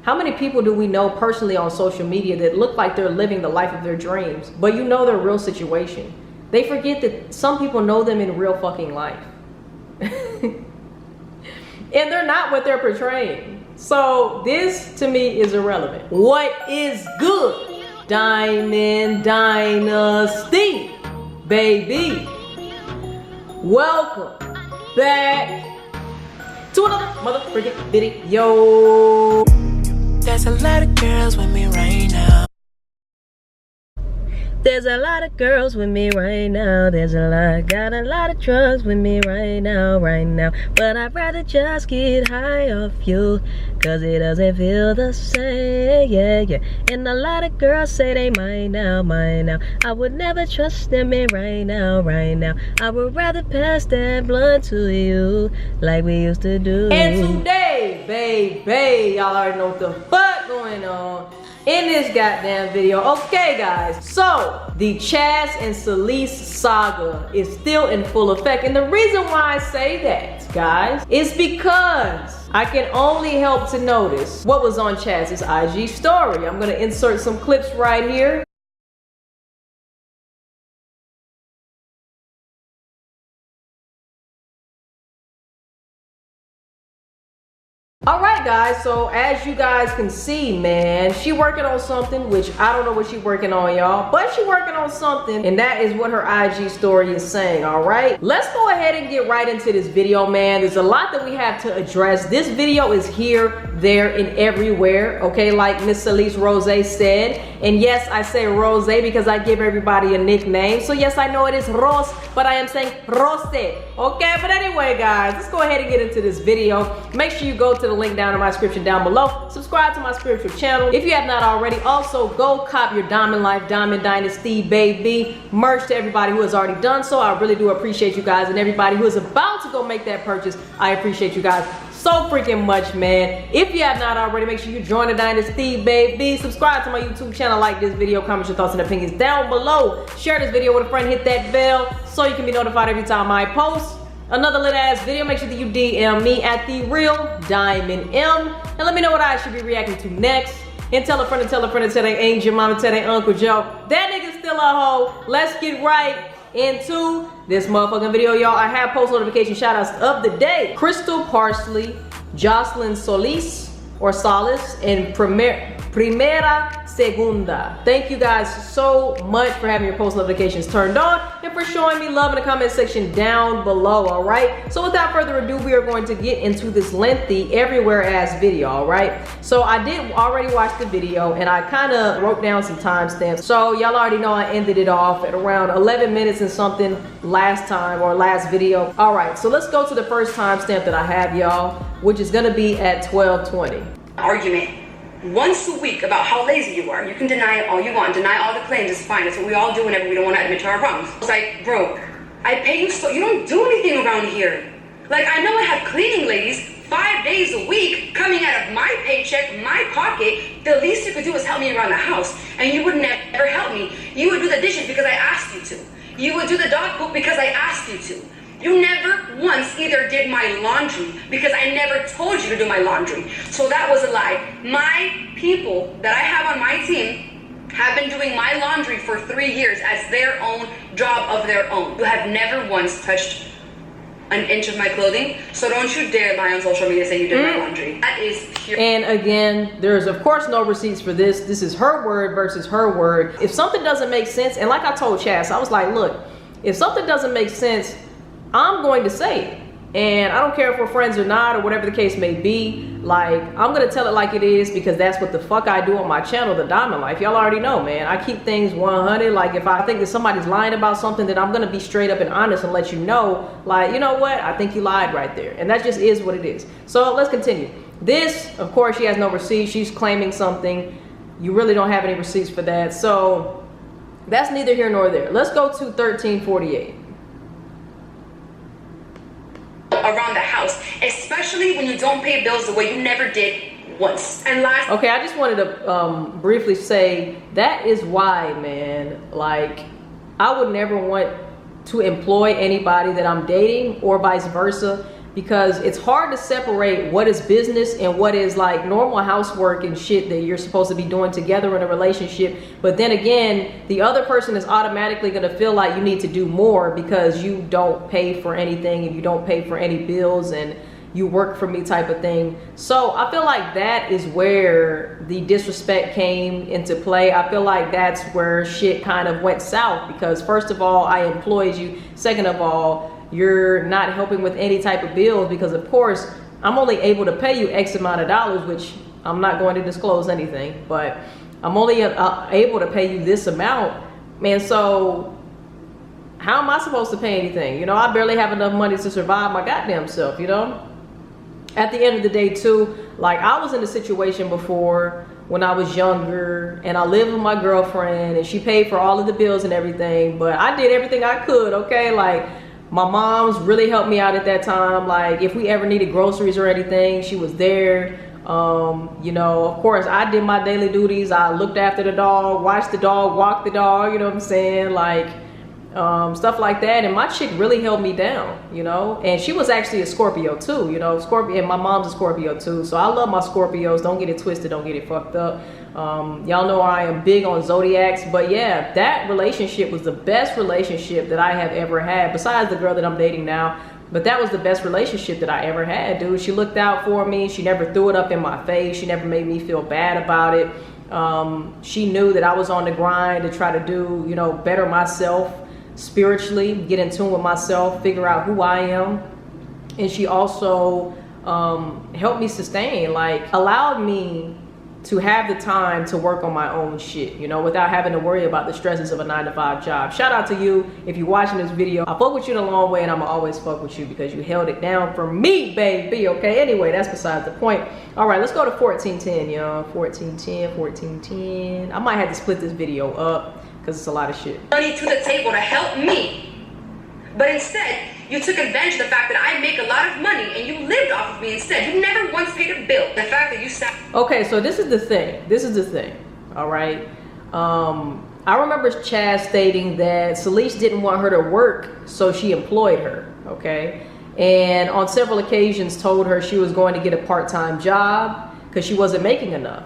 How many people do we know personally on social media that look like they're living the life of their dreams, but you know their real situation? They forget that some people know them in real fucking life. And they're not what they're portraying. So this to me is irrelevant. What is good? Diamond Dynasty, baby. Welcome back to another motherfucking video. There's a lot of girls with me right now. There's a lot of girls with me right now. There's got a lot of drugs with me right now. But I'd rather just get high off you, cause it doesn't feel the same, yeah. And a lot of girls say they mine now. I would never trust them in right now. I would rather pass that blunt to you like we used to do. And today, baby, y'all already know what the fuck going on in this goddamn video. Okay guys, so the Chaz and Salice saga is still in full effect, and the reason why I say that, guys, is because I can only help to notice what was on Chaz's IG story. I'm gonna insert some clips right here. Alright guys, so as you guys can see, man, she working on something, which I don't know what she working on, y'all, but she working on something, and that is what her IG story is saying. Alright, let's go ahead and get right into this video, man. There's a lot that we have to address. This video is here, there, and everywhere, okay, like Miss Salice Rose said. And yes, I say Rose because I give everybody a nickname. So yes, I know it is Rose, but I am saying Rose, okay? But anyway, guys, let's go ahead and get into this video. Make sure you go to the link down in my description down below. Subscribe to my spiritual channel if you have not already. Also, go cop your Diamond Life, Diamond Dynasty, baby merch to everybody who has already done so. I really do appreciate you guys, and everybody who is about to go make that purchase, I appreciate you guys so freaking much, man. If you have not already, make sure you join the Dynasty, baby. Subscribe to my YouTube channel, like this video, comment your thoughts and opinions down below. Share this video with a friend, hit that bell so you can be notified every time I post another lit ass video. Make sure that you DM me at the real Diamond M, and let me know what I should be reacting to next. And tell a friend and tell a friend and tell their angel mama, tell their Uncle Joe that nigga's still a hoe. Let's get right into this motherfucking video, y'all. I have post notification shout outs of the day. Crystal Parsley, Jocelyn Solis or Salice, and Primera Segunda. Thank you guys so much for having your post notifications turned on and for showing me love in the comment section down below. All right, so without further ado, we are going to get into this lengthy everywhere ass video. All right, so I did already watch the video, and I kind of wrote down some timestamps, so y'all already know I ended it off at around 11 minutes and something last time, or last video. All right, so let's go to the first timestamp that I have, y'all, which is gonna be at 12:20. Argument once a week about how lazy you are. You can deny it all you want, deny all the claims, it's fine. That's what we all do whenever we don't want to admit to our wrongs. It's like, bro, I pay you so you don't do anything around here. Like, I know I have cleaning ladies 5 days a week coming out of my paycheck, my pocket. The least you could do is help me around the house, and you would never help me. You would do the dishes because I asked you to. You would do the dog poop because I asked you to. You never once either did my laundry because I never told you to do my laundry. So that was a lie. My people that I have on my team have been doing my laundry for 3 years as their own job of their own. You have never once touched an inch of my clothing. So don't you dare lie on social media and say you did my laundry. That is pure. And again, there's of course no receipts for this. This is her word versus her word. If something doesn't make sense, and like I told Chaz, I was like, look, if something doesn't make sense, I'm going to say it. And I don't care if we're friends or not, or whatever the case may be. Like, I'm gonna tell it like it is, because that's what the fuck I do on my channel, The Diamond Life. Y'all already know, man. I keep things 100. Like, if I think that somebody's lying about something, then I'm gonna be straight up and honest and let you know, like, you know what? I think you lied right there. And that just is what it is. So let's continue. This, of course, she has no receipts. She's claiming something. You really don't have any receipts for that. So that's neither here nor there. Let's go to 1348. Around the house, especially when you don't pay bills the way you never did once. And last, okay, I just wanted to briefly say that is why, man, like, I would never want to employ anybody that I'm dating, or vice versa, because it's hard to separate what is business and what is like normal housework and shit that you're supposed to be doing together in a relationship. But then again, the other person is automatically going to feel like you need to do more because you don't pay for anything and you don't pay for any bills and you work for me type of thing. So I feel like that is where the disrespect came into play. I feel like that's where shit kind of went south, because first of all, I employed you. Second of all, you're not helping with any type of bills, because of course I'm only able to pay you X amount of dollars, which I'm not going to disclose anything, but I'm only able to pay you this amount, man. So how am I supposed to pay anything? You know, I barely have enough money to survive my goddamn self, you know? At the end of the day too, like I was in a situation before when I was younger and I lived with my girlfriend and she paid for all of the bills and everything, but I did everything I could, okay? Like my mom's really helped me out at that time. Like if we ever needed groceries or anything, she was there. You know, of course I did my daily duties. I looked after the dog, watched the dog, walked the dog, you know what I'm saying? Like stuff like that. And my chick really held me down, you know, and she was actually a Scorpio too, you know, Scorpio, and my mom's a Scorpio too. So I love my Scorpios. Don't get it twisted. Don't get it fucked up. Y'all know I am big on zodiacs, but yeah, that relationship was the best relationship that I have ever had, besides the girl that I'm dating now. But that was the best relationship that I ever had, dude. She looked out for me. She never threw it up in my face. She never made me feel bad about it. She knew that I was on the grind to try to do, you know, better myself spiritually, get in tune with myself, figure out who I am. And she also helped me sustain, like allowed me to have the time to work on my own shit, you know, without having to worry about the stresses of a 9-to-5 job. Shout out to you if you're watching this video. I fuck with you in a long way, and I'm always fuck with you because you held it down for me, baby. Okay, anyway, that's besides the point. All right, let's go to 1410, y'all. 1410, 1410. I might have to split this video up because it's a lot of shit. Money to the table to help me. But instead, you took advantage of the fact that I make a lot of money and you lived off of me instead. You never once paid a bill. The fact that you sat... Okay, so this is the thing. This is the thing. All right. I remember Chaz stating that Salice didn't want her to work, so she employed her. Okay. And on several occasions told her she was going to get a part-time job because she wasn't making enough.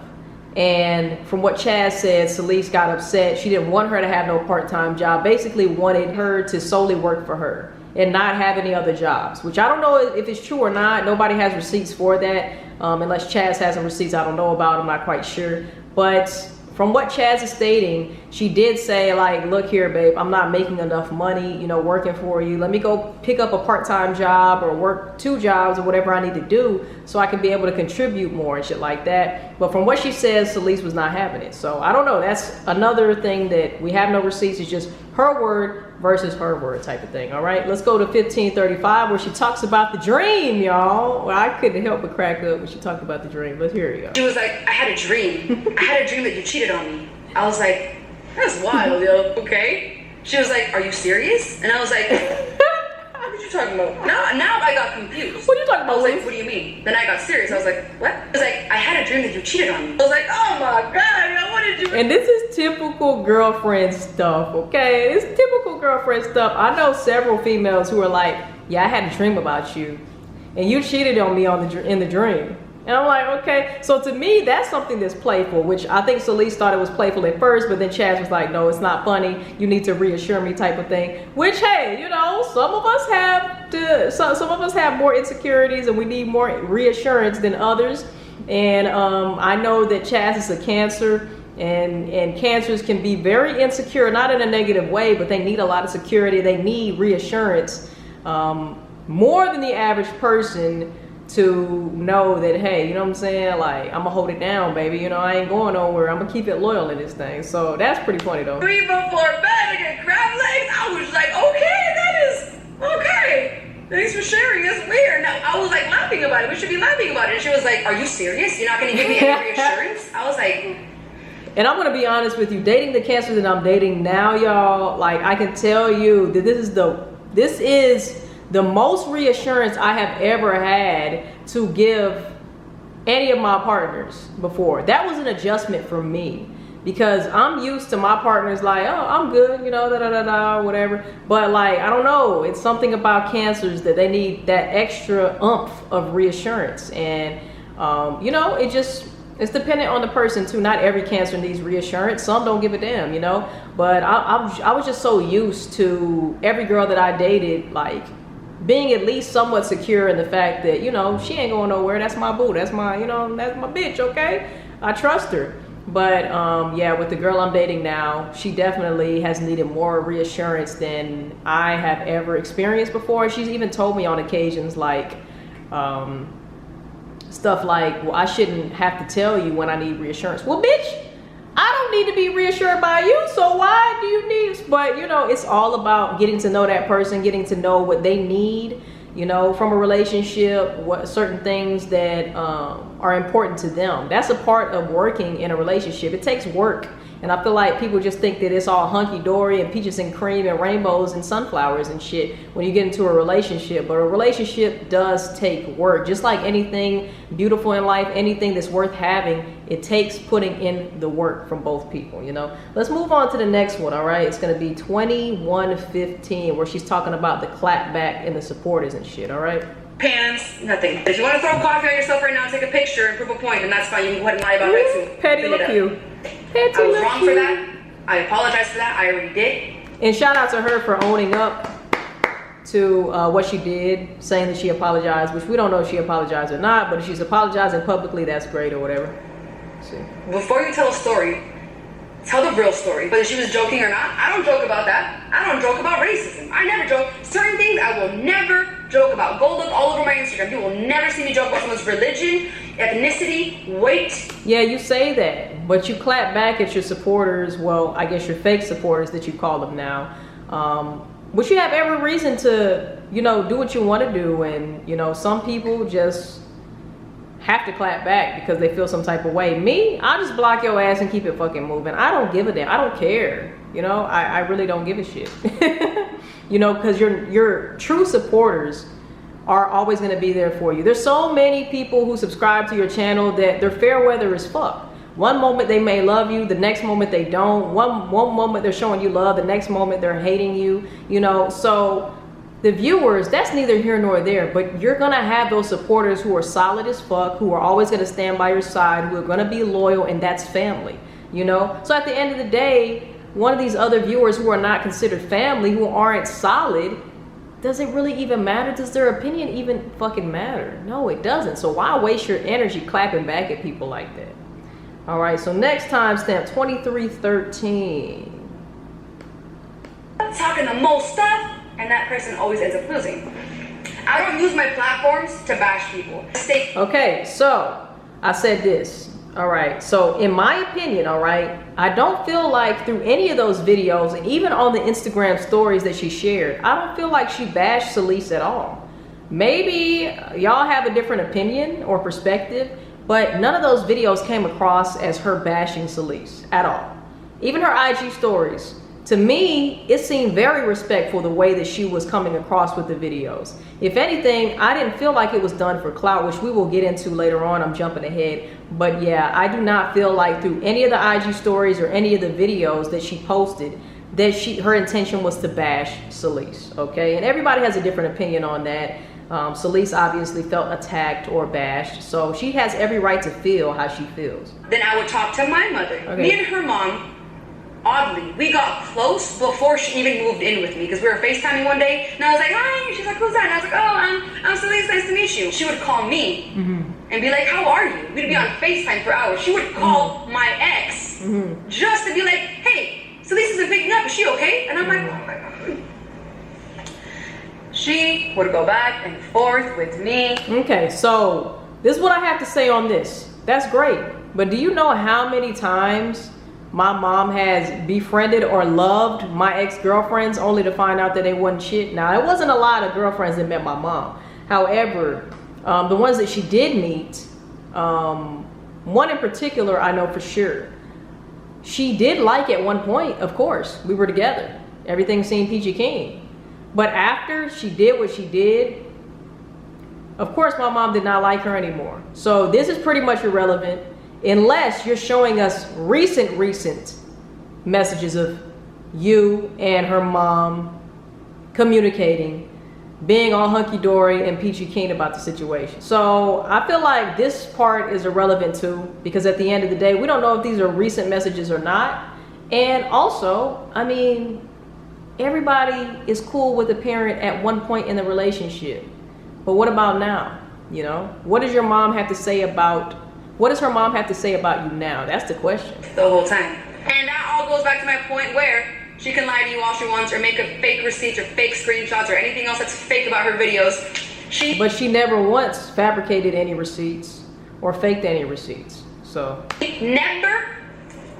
And from what Chaz said, Salice got upset. She didn't want her to have no part-time job, basically wanted her to solely work for her and not have any other jobs, which I don't know if it's true or not. Nobody has receipts for that. Unless Chaz has some receipts I don't know about, I'm not quite sure. But from what Chaz is stating, she did say, like, look here, babe, I'm not making enough money, you know, working for you. Let me go pick up a part-time job or work 2 jobs or whatever I need to do so I can be able to contribute more and shit like that. But from what she says, Salice was not having it. So I don't know. That's another thing that we have no receipts. It's just her word versus her word type of thing. All right, let's go to 1535 where she talks about the dream, y'all. Well, I couldn't help but crack up when she talked about the dream. Let's hear it, y'all. She was like, I had a dream. I had a dream that you cheated on me. I was like, that's wild, yo. Okay. She was like, are you serious? And I was like, what are you talking about? Now I got confused. What are you talking about, I was like, Liz? what do you mean? Then I got serious. I was like, what? I was like, I had a dream that you cheated on me. I was like, oh my God, yo, what did you... And this is typical girlfriend stuff, okay? It's typical girlfriend stuff. I know several females who are like, yeah, I had a dream about you and you cheated on me in the dream. And I'm like, okay. So to me, that's something that's playful, which I think Salice thought it was playful at first, but then Chaz was like, no, it's not funny. You need to reassure me type of thing. Which, hey, you know, some of us have more insecurities and we need more reassurance than others. And I know that Chaz is a Cancer, and Cancers can be very insecure, not in a negative way, but they need a lot of security. They need reassurance more than the average person to know that, hey, you know what I'm saying? Like, I'm gonna hold it down, baby. You know, I ain't going nowhere. I'm gonna keep it loyal in this thing. So that's pretty funny though. 3 before bed to get crab legs. I was like, okay, that is okay. Thanks for sharing. That's weird. Now I was like laughing about it. We should be laughing about it. And she was like, are you serious? You're not gonna give me any reassurance? I was like, and I'm gonna be honest with you, dating the Cancer that I'm dating now, y'all, like I can tell you that this is the most reassurance I have ever had to give any of my partners before. That was an adjustment for me because I'm used to my partners like, oh, I'm good, you know, da da da da, whatever. But like, I don't know, it's something about cancers that they need that extra oomph of reassurance, and you know, it's dependent on the person too. Not every cancer needs reassurance. Some don't give a damn, you know. But I was just so used to every girl that I dated, like, being at least somewhat secure in the fact that, you know, she ain't going nowhere. That's my boo. That's my, you know, that's my bitch, okay? I trust her. But yeah, with the girl I'm dating now, she definitely has needed more reassurance than I have ever experienced before. She's even told me on occasions like stuff like, well, I shouldn't have to tell you when I need reassurance. Well, bitch, I don't need to be reassured by you, so why do you need? But you know, it's all about getting to know that person, getting to know what they need, you know, from a relationship, what certain things that are important to them. That's a part of working in a relationship. It takes work. And I feel like people just think that it's all hunky-dory and peaches and cream and rainbows and sunflowers and shit when you get into a relationship. But a relationship does take work. Just like anything beautiful in life, anything that's worth having, it takes putting in the work from both people, you know. Let's move on to the next one, all right? It's going to be 2115, where she's talking about the clap back and the supporters and shit, all right? Pants, nothing. If you want to throw coffee on yourself right now and take a picture and prove a point, then that's fine. You can go ahead and lie about that too. Petty look you. Petty I was look wrong you. for that. I apologize for that. I already did. And shout out to her for owning up to what she did, saying that she apologized, which we don't know if she apologized or not, but if she's apologizing publicly, that's great or whatever. Let's see. Before you tell a story, tell the real story. Whether she was joking or not, I don't joke about that. I don't joke about racism. I never joke. Certain things I will never joke about. Go look all over my Instagram. You will never see me joke about someone's religion, ethnicity, weight. Yeah, you say that, but you clap back at your supporters. Well, I guess your fake supporters that you call them now. But you have every reason to, you know, do what you want to do. And, you know, some people just have to clap back because they feel some type of way. Me, I'll just block your ass and keep it fucking moving. I don't give a damn. I don't care. You know, I really don't give a shit. You know, because your true supporters are always going to be there for you. There's so many people who subscribe to your channel that they're fair weather as fuck. One moment they may love you, the next moment they don't. One moment they're showing you love, the next moment they're hating you. You know, so the viewers, that's neither here nor there, but you're gonna have those supporters who are solid as fuck, who are always gonna stand by your side, who are gonna be loyal, and that's family, you know? So at the end of the day, one of these other viewers who are not considered family, who aren't solid, does it really even matter? Does their opinion even fucking matter? No, it doesn't. So why waste your energy clapping back at people like that? All right, so next timestamp 2313. Talking the most stuff, and that person always ends up losing. I don't use my platforms to bash people. Okay, so I said this. All right, so in my opinion, all right, I don't feel like through any of those videos, and even on the Instagram stories that she shared, I don't feel like she bashed Salice at all. Maybe y'all have a different opinion or perspective, but none of those videos came across as her bashing Salice at all. Even her IG stories, to me, it seemed very respectful the way that she was coming across with the videos. If anything, I didn't feel like it was done for clout, which we will get into later on. I'm jumping ahead. But yeah, I do not feel like through any of the IG stories or any of the videos that she posted that her intention was to bash Salice, okay? And everybody has a different opinion on that. Salice obviously felt attacked or bashed, so she has every right to feel how she feels. Then I would talk to my mother. Okay. Me and her mom, oddly, we got close before she even moved in with me, because we were FaceTiming one day, and I was like, hi, she's like, who's that? And I was like, oh, I'm Salice, nice to meet you. She would call me and be like, how are you? We'd be on FaceTime for hours. She would call my ex just to be like, hey, Salice isn't picking up, is she okay? And I'm like, oh my God. She would go back and forth with me. Okay, so this is what I have to say on this. That's great, but do you know how many times my mom has befriended or loved my ex-girlfriends only to find out that they wasn't shit? Now, it wasn't a lot of girlfriends that met my mom. However, the ones that she did meet, one in particular I know for sure. She did like at one point, of course, we were together. Everything seemed peachy keen. But after she did what she did, of course my mom did not like her anymore. So this is pretty much irrelevant. unless you're showing us recent messages of you and her mom communicating, being all hunky-dory and peachy keen about the situation. So I feel like this part is irrelevant too, because at the end of the day, we don't know if these are recent messages or not. And also, I mean, everybody is cool with a parent at one point in the relationship. But what about now? You know, what does your mom have to say about, what does her mom have to say about you now? That's the question. The whole time. And that all goes back to my point where she can lie to you all she wants or make up fake receipts or fake screenshots or anything else that's fake about her videos. But she never once fabricated any receipts or faked any receipts. So never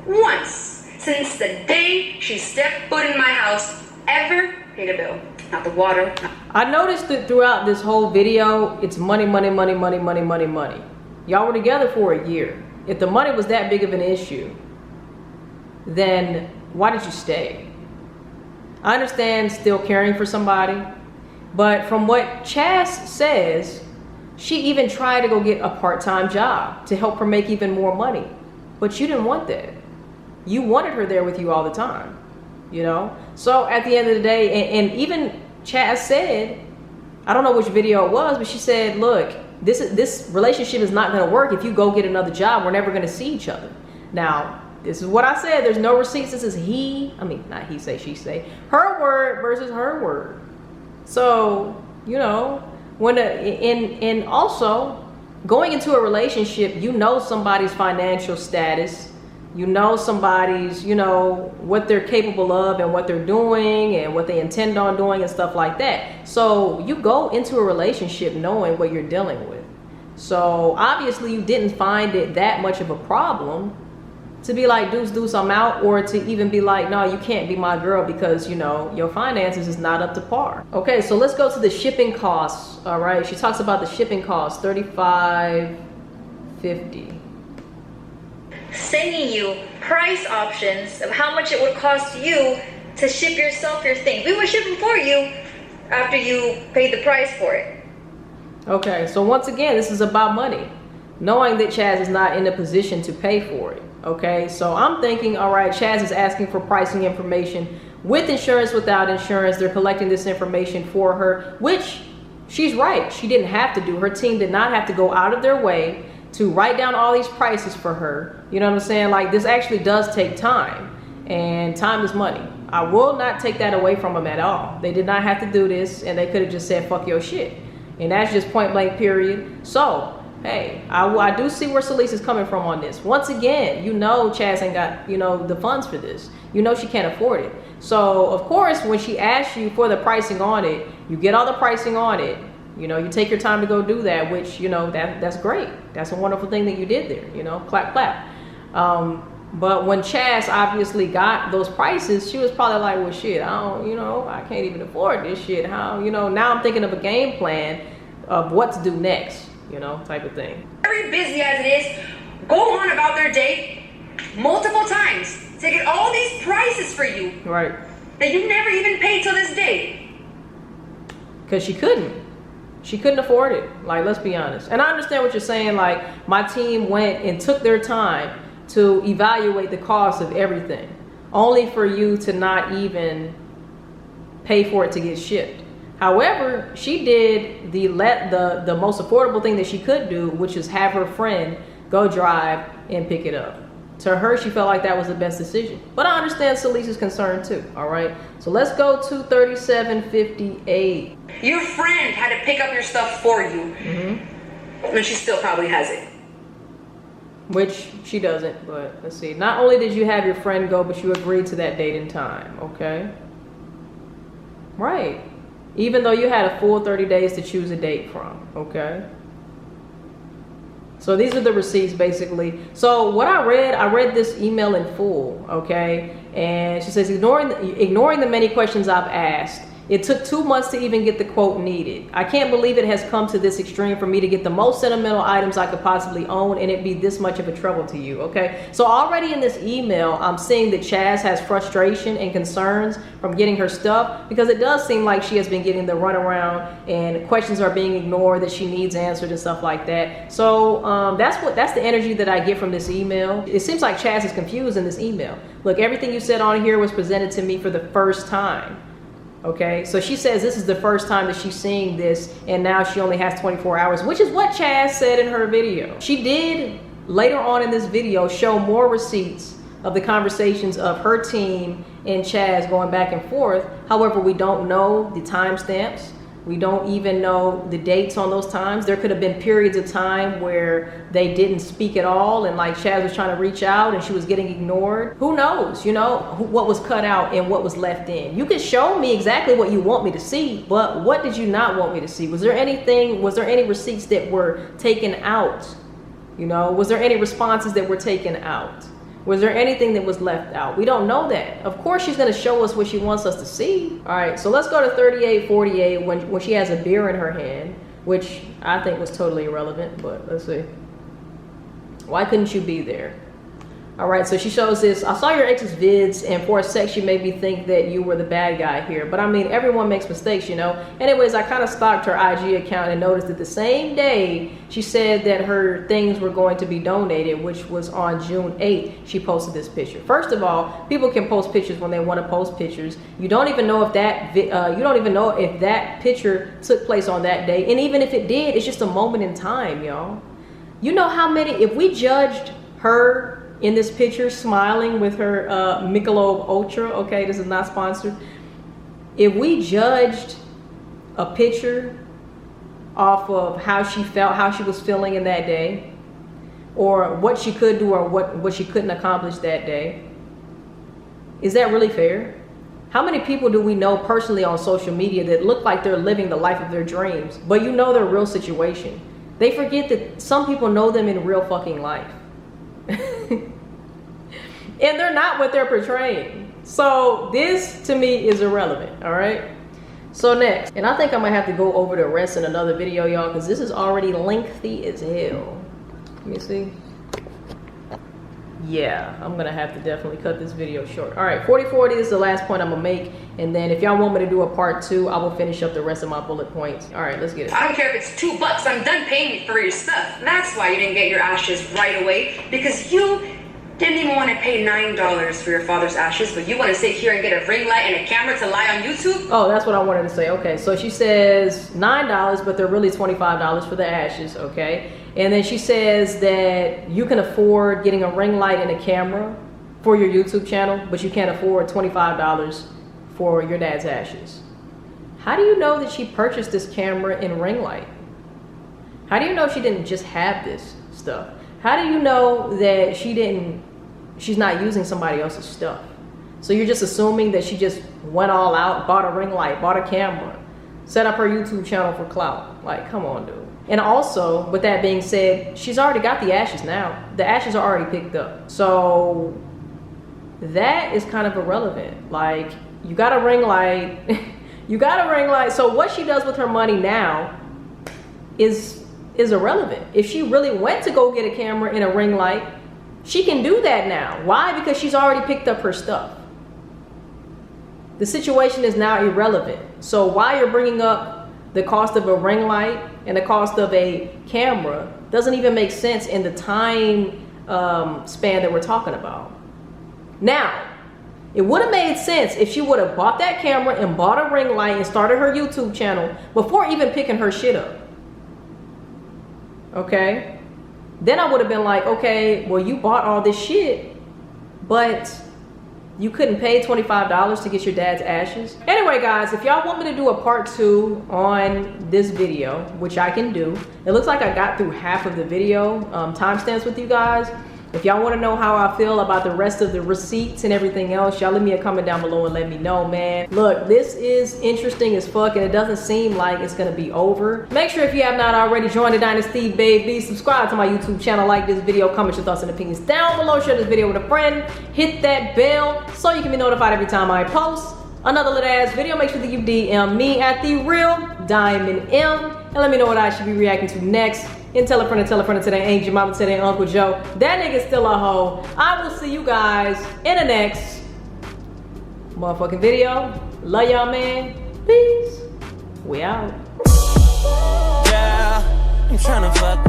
once since the day she stepped foot in my house ever paid a bill. Not the water. I noticed that throughout this whole video, it's money, money, money, money, money, money, money. Y'all were together for a year. If the money was that big of an issue, then why did you stay? I understand still caring for somebody, but from what Chaz says, she even tried to go get a part-time job to help her make even more money. But you didn't want that. You wanted her there with you all the time, you know? So at the end of the day, and even Chaz said, I don't know which video it was, but she said, look, this relationship is not gonna work if you go get another job. We're never gonna see each other. Now, this is what I said. There's no receipts. This is not he say, she say. Her word versus her word. So, you know, and also going into a relationship, you know somebody's financial status. You know somebody's, you know, what they're capable of and what they're doing and what they intend on doing and stuff like that. So you go into a relationship knowing what you're dealing with. So obviously you didn't find it that much of a problem to be like, deuce, I'm out, or to even be like, no, you can't be my girl because, you know, your finances is not up to par. Okay, so let's go to the shipping costs. All right, she talks about the shipping costs, $35.50. Sending you price options of how much it would cost you to ship yourself your things. We were shipping for you after you paid the price for it. Okay, so once again, this is about money. Knowing that Chaz is not in a position to pay for it. Okay, so I'm thinking, all right, Chaz is asking for pricing information with insurance, without insurance. They're collecting this information for her, which she's right. She didn't have to do. Her team did not have to go out of their way to write down all these prices for her. You know what I'm saying? Like, this actually does take time, and time is money. I will not take that away from them at all. They did not have to do this, and they could have just said, fuck your shit. And that's just point blank period. So, hey, I do see where Salice is coming from on this. Once again, you know Chaz ain't got, you know, the funds for this. You know she can't afford it. So, of course, when she asks you for the pricing on it, you get all the pricing on it. You know, you take your time to go do that, which, you know, that's great. That's a wonderful thing that you did there, you know, clap, clap. But when Chaz obviously got those prices, she was probably like, well, shit, I can't even afford this shit. How, you know, now I'm thinking of a game plan of what to do next, you know, type of thing. Very busy as it is, go on about their date multiple times to get all these prices for you. Right. That you never even paid till this day. Because she couldn't. She couldn't afford it. Like, let's be honest. And I understand what you're saying. Like, my team went and took their time to evaluate the cost of everything, only for you to not even pay for it to get shipped. However, she did the most affordable thing that she could do, which is have her friend go drive and pick it up. To her, she felt like that was the best decision. But I understand Salice's concern too, all right? So let's go to $37.58. Your friend had to pick up your stuff for you. And she still probably has it. Which she doesn't, but let's see. Not only did you have your friend go, but you agreed to that date and time, okay? Right. Even though you had a full 30 days to choose a date from, okay? So these are the receipts, basically. So what I read this email in full, okay? And she says, ignoring the many questions I've asked, It took 2 months to even get the quote needed. I can't believe it has come to this extreme for me to get the most sentimental items I could possibly own and it be this much of a trouble to you, okay? So already in this email, I'm seeing that Chaz has frustration and concerns from getting her stuff, because it does seem like she has been getting the runaround and questions are being ignored that she needs answered and stuff like that. So that's the energy that I get from this email. It seems like Chaz is confused in this email. Look, everything you said on here was presented to me for the first time. Okay, so she says this is the first time that she's seeing this, and now she only has 24 hours, which is what Chaz said in her video. She did later on in this video show more receipts of the conversations of her team and Chaz going back and forth. However, we don't know the timestamps. We don't even know the dates on those times. There could have been periods of time where they didn't speak at all, and like Chaz was trying to reach out and she was getting ignored. Who knows, you know, what was cut out and what was left in. You can show me exactly what you want me to see, but what did you not want me to see? Was there any receipts that were taken out? You know, was there any responses that were taken out? Was there anything that was left out? We don't know that. Of course, she's going to show us what she wants us to see. All right, so let's go to 3848 when she has a beer in her hand, which I think was totally irrelevant, but let's see. Why couldn't you be there? All right, so she shows this. I saw your ex's vids, and for a sec, she made me think that you were the bad guy here. But I mean, everyone makes mistakes, you know? Anyways, I kind of stalked her IG account and noticed that the same day she said that her things were going to be donated, which was on June 8th, she posted this picture. First of all, people can post pictures when they want to post pictures. You don't even know if that picture took place on that day. And even if it did, it's just a moment in time, y'all. You know how many, if we judged her in this picture smiling with her Michelob Ultra, okay, this is not sponsored. If we judged a picture off of how she felt, how she was feeling in that day, or what she could do or what she couldn't accomplish that day, is that really fair? How many people do we know personally on social media that look like they're living the life of their dreams, but you know their real situation? They forget that some people know them in real fucking life. And they're not what they're portraying. So this to me is irrelevant. All right, so next, and I think I'm gonna have to go over the rest in another video, y'all, because this is already lengthy as hell. Let me see. Yeah, I'm gonna have to definitely cut this video short. All right, 4040, this is the last point I'm gonna make, and then if y'all want me to do a part 2, I will finish up the rest of my bullet points. All right, let's get it. I don't care if it's $2, I'm done paying for your stuff. That's why you didn't get your ashes right away, because you didn't even want to pay $9 for your father's ashes, but you want to sit here and get a ring light and a camera to lie on YouTube? Oh, that's what I wanted to say. Okay, so she says $9, but they're really $25 for the ashes, okay? And then she says that you can afford getting a ring light and a camera for your YouTube channel, but you can't afford $25 for your dad's ashes. How do you know that she purchased this camera and ring light? How do you know she didn't just have this stuff? How do you know that she's not using somebody else's stuff? So you're just assuming that she just went all out, bought a ring light, bought a camera, set up her YouTube channel for clout. Like, come on, dude. And also, with that being said, she's already got the ashes now. The ashes are already picked up. So that is kind of irrelevant. Like, you got a ring light, you got a ring light. So what she does with her money now is irrelevant. If she really went to go get a camera and a ring light, she can do that now. Why? Because she's already picked up her stuff. The situation is now irrelevant. So why you're bringing up the cost of a ring light and the cost of a camera doesn't even make sense in the time span that we're talking about. Now, it would have made sense if she would have bought that camera and bought a ring light and started her YouTube channel before even picking her shit up. Okay? Then I would have been like, okay, well, you bought all this shit, but you couldn't pay $25 to get your dad's ashes. Anyway, guys, if y'all want me to do a part 2 on this video, which I can do, it looks like I got through half of the video timestamps with you guys. If y'all want to know how I feel about the rest of the receipts and everything else, y'all leave me a comment down below and let me know, man. Look, this is interesting as fuck, and it doesn't seem like it's gonna be over. Make sure if you have not already joined the Dynasty, baby, subscribe to my YouTube channel, like this video, comment your thoughts and opinions down below, share this video with a friend, hit that bell so you can be notified every time I post. another lit ass video, make sure that you DM me at the real Diamond M and let me know what I should be reacting to next. And tell a friend to that ain't your mama, to that Uncle Joe. That nigga's still a hoe. I will see you guys in the next motherfucking video. Love y'all, man. Peace. We out. Yeah, I'm tryna fuck